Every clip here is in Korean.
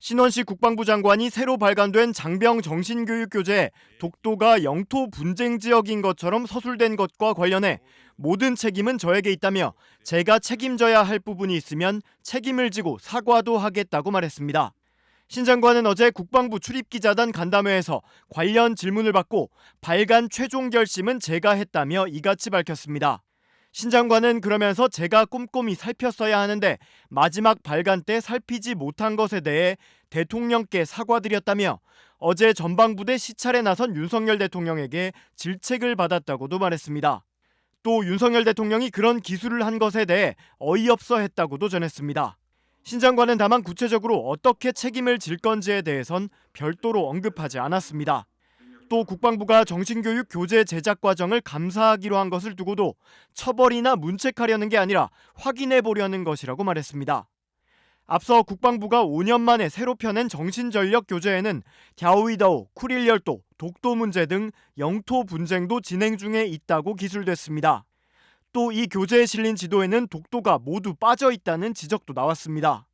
신원식 국방부 장관이 새로 발간된 장병 정신교육 교재에 독도가 영토 분쟁 지역인 것처럼 서술된 것과 관련해 모든 책임은 저에게 있다며 제가 책임져야 할 부분이 있으면 책임을 지고 사과도 하겠다고 말했습니다. 신 장관은 어제 국방부 출입기자단 간담회에서 관련 질문을 받고 발간 최종 결심은 제가 했다며 이같이 밝혔습니다. 신 장관은 그러면서 제가 꼼꼼히 살폈어야 하는데 마지막 발간 때 살피지 못한 것에 대해 대통령께 사과드렸다며 어제 전방부대 시찰에 나선 윤석열 대통령에게 질책을 받았다고도 말했습니다. 또 윤석열 대통령이 그런 기술을 한 것에 대해 어이없어 했다고도 전했습니다. 신 장관은 다만 구체적으로 어떻게 책임을 질 건지에 대해선 별도로 언급하지 않았습니다. 또 국방부가 정신교육 교재 제작 과정을 감사하기로 한 것을 두고도 처벌이나 문책하려는 게 아니라 확인해 보려는 것이라고 말했습니다. 앞서 국방부가 5년 만에 새로 펴낸 정신전력 교재에는 갸오이다오, 쿠릴열도, 독도 문제 등 영토 분쟁도 진행 중에 있다고 기술됐습니다. 또 이 교재에 실린 지도에는 독도가 모두 빠져 있다는 지적도 나왔습니다.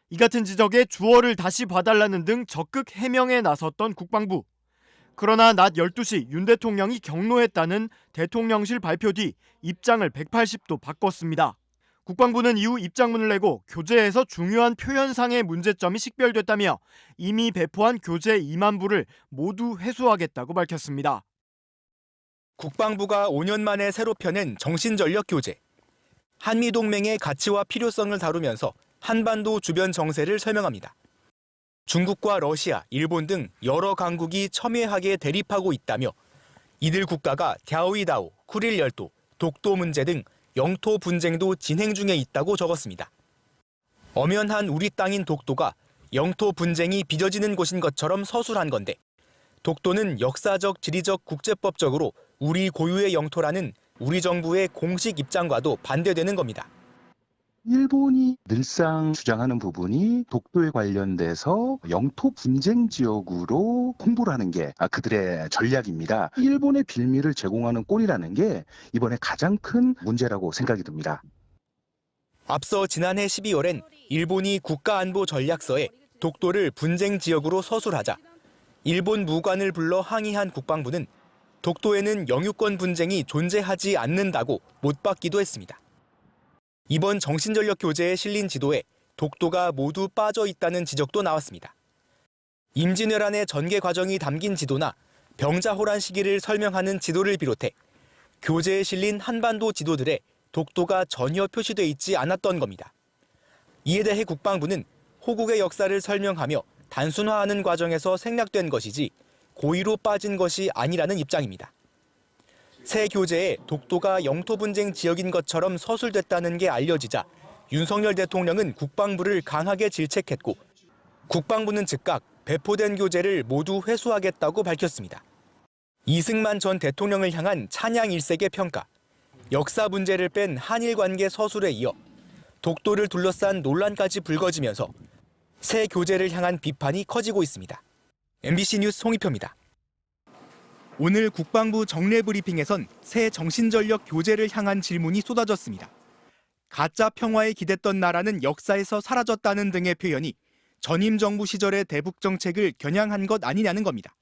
이 같은 지적에 주어를 다시 봐달라는 등 적극 해명에 나섰던 국방부. 그러나 낮 12시 윤 대통령이 경로했다는 대통령실 발표 뒤 입장을 180도 바꿨습니다. 국방부는 이후 입장문을 내고 교재에서 중요한 표현상의 문제점이 식별됐다며 이미 배포한 교재 2만 부를 모두 회수하겠다고 밝혔습니다. 국방부가 5년 만에 새로 펴낸 정신전력 교재. 한미동맹의 가치와 필요성을 다루면서 한반도 주변 정세를 설명합니다. 중국과 러시아, 일본 등 여러 강국이 첨예하게 대립하고 있다며 이들 국가가 갸오이다오, 쿠릴열도, 독도 문제 등 영토 분쟁도 진행 중에 있다고 적었습니다. 엄연한 우리 땅인 독도가 영토 분쟁이 빚어지는 곳인 것처럼 서술한 건데 독도는 역사적, 지리적, 국제법적으로 우리 고유의 영토라는 우리 정부의 공식 입장과도 반대되는 겁니다. 일본이 늘상 주장하는 부분이 독도에 관련돼서 영토 분쟁 지역으로 홍보를 하는 게 그들의 전략입니다. 일본의 빌미를 제공하는 꼴이라는 게 이번에 가장 큰 문제라고 생각이 듭니다. 앞서 지난해 12월엔 일본이 국가안보전략서에 독도를 분쟁 지역으로 서술하자 일본 무관을 불러 항의한 국방부는 독도에는 영유권 분쟁이 존재하지 않는다고 못 박기도 했습니다. 이번 정신전력 교재에 실린 지도에 독도가 모두 빠져 있다는 지적도 나왔습니다. 임진왜란의 전개 과정이 담긴 지도나 병자호란 시기를 설명하는 지도를 비롯해 교재에 실린 한반도 지도들에 독도가 전혀 표시돼 있지 않았던 겁니다. 이에 대해 국방부는 호국의 역사를 설명하며 단순화하는 과정에서 생략된 것이지 고의로 빠진 것이 아니라는 입장입니다. 새 교재에 독도가 영토 분쟁 지역인 것처럼 서술됐다는 게 알려지자 윤석열 대통령은 국방부를 강하게 질책했고 국방부는 즉각 배포된 교재를 모두 회수하겠다고 밝혔습니다. 이승만 전 대통령을 향한 찬양 일색의 평가, 역사 문제를 뺀 한일 관계 서술에 이어 독도를 둘러싼 논란까지 불거지면서 새 교재를 향한 비판이 커지고 있습니다. MBC 뉴스 송희표입니다. 오늘 국방부 정례 브리핑에선 새 정신전력 교재를 향한 질문이 쏟아졌습니다. 가짜 평화에 기댔던 나라는 역사에서 사라졌다는 등의 표현이 전임 정부 시절의 대북 정책을 겨냥한 것 아니냐는 겁니다.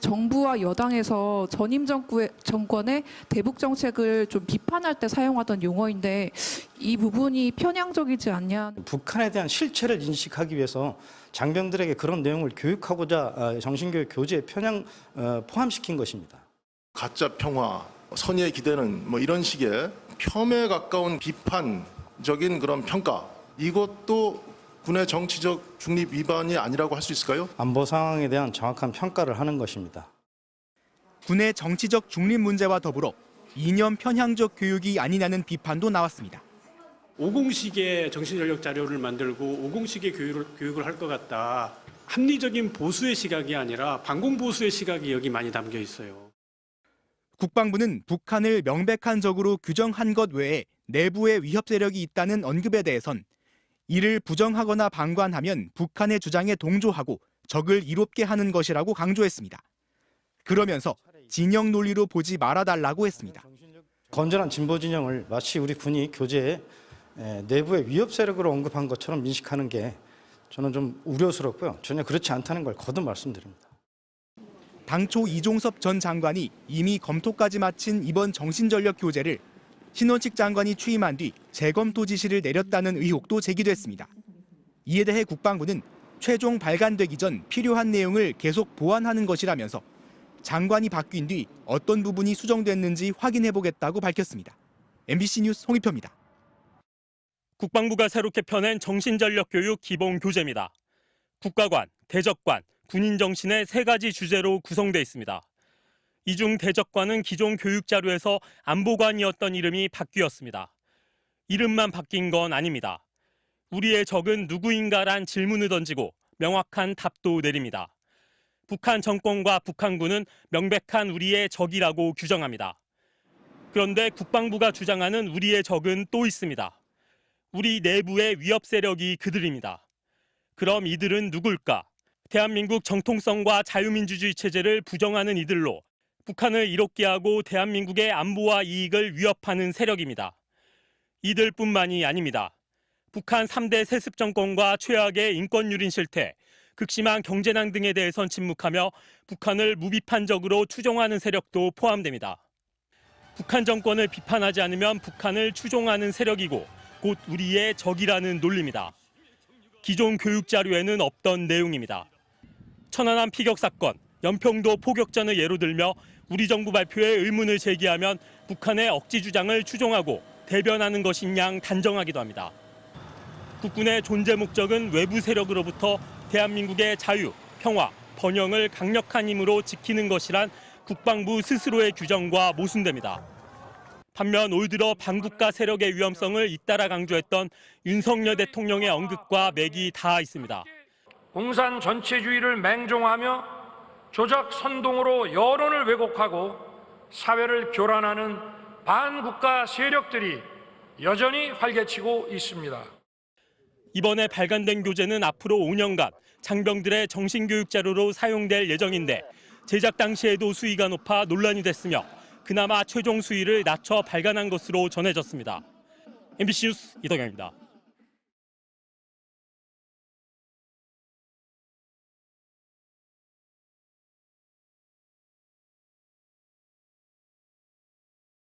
정부와 여당에서 전임 정권의 대북 정책을 좀 비판할 때 사용하던 용어인데 이 부분이 편향적이지 않냐. 북한에 대한 실체를 인식하기 위해서 장병들에게 그런 내용을 교육하고자 정신교육 교재에 포함시킨 것입니다. 가짜 평화, 선의에 기대는 이런 식의 폄훼에 가까운 비판적인 그런 평가, 이것도 군의 정치적 중립 위반이 아니라고 할 수 있을까요? 안보 상황에 대한 정확한 평가를 하는 것입니다. 군의 정치적 중립 문제와 더불어 이념 편향적 교육이 아니냐는 비판도 나왔습니다. 50식의 정신전력 자료를 만들고 50식의 교육을 할 것 같다. 합리적인 보수의 시각이 아니라 반공보수의 시각이 여기 많이 담겨 있어요. 국방부는 북한을 명백한 적으로 규정한 것 외에 내부에 위협 세력이 있다는 언급에 대해선 이를 부정하거나 방관하면 북한의 주장에 동조하고 적을 이롭게 하는 것이라고 강조했습니다. 그러면서 진영 논리로 보지 말아달라고 했습니다. 건전한 진보 진영을 마치 우리 군이 교재에 내부의 위협 세력으로 언급한 것처럼 인식하는 게 저는 좀 우려스럽고요. 전혀 그렇지 않다는 걸 거듭 말씀드립니다. 당초 이종섭 전 장관이 이미 검토까지 마친 이번 정신전력 교재를 신원식 장관이 취임한 뒤 재검토 지시를 내렸다는 의혹도 제기됐습니다. 이에 대해 국방부는 최종 발간되기 전 필요한 내용을 계속 보완하는 것이라면서 장관이 바뀐 뒤 어떤 부분이 수정됐는지 확인해보겠다고 밝혔습니다. MBC 뉴스 홍익표입니다. 국방부가 새롭게 펴낸 정신전력교육 기본교재입니다. 국가관, 대적관, 군인정신의 3가지 주제로 구성되어 있습니다. 이 중 대적관은 기존 교육자료에서 안보관이었던 이름이 바뀌었습니다. 이름만 바뀐 건 아닙니다. 우리의 적은 누구인가란 질문을 던지고 명확한 답도 내립니다. 북한 정권과 북한군은 명백한 우리의 적이라고 규정합니다. 그런데 국방부가 주장하는 우리의 적은 또 있습니다. 우리 내부의 위협 세력이 그들입니다. 그럼 이들은 누굴까? 대한민국 정통성과 자유민주주의 체제를 부정하는 이들로 북한을 이롭게 하고 대한민국의 안보와 이익을 위협하는 세력입니다. 이들뿐만이 아닙니다. 북한 3대 세습 정권과 최악의 인권유린 실태, 극심한 경제난 등에 대해선 침묵하며 북한을 무비판적으로 추종하는 세력도 포함됩니다. 북한 정권을 비판하지 않으면 북한을 추종하는 세력이고 곧 우리의 적이라는 논리입니다. 기존 교육자료에는 없던 내용입니다. 천안함 피격 사건, 연평도 포격전을 예로 들며 우리 정부 발표에 의문을 제기하면 북한의 억지 주장을 추종하고 대변하는 것인 양 단정하기도 합니다. 국군의 존재 목적은 외부 세력으로부터 대한민국의 자유, 평화, 번영을 강력한 힘으로 지키는 것이란 국방부 스스로의 규정과 모순됩니다. 반면 올 들어 반국가 세력의 위험성을 잇따라 강조했던 윤석열 대통령의 언급과 맥이 닿아 있습니다. 공산 전체주의를 맹종하며 조작 선동으로 여론을 왜곡하고 사회를 교란하는 반국가 세력들이 여전히 활개치고 있습니다. 이번에 발간된 교재는 앞으로 5년간 장병들의 정신교육 자료로 사용될 예정인데 제작 당시에도 수위가 높아 논란이 됐으며 그나마 최종 수위를 낮춰 발간한 것으로 전해졌습니다. MBC 뉴스 이덕영입니다.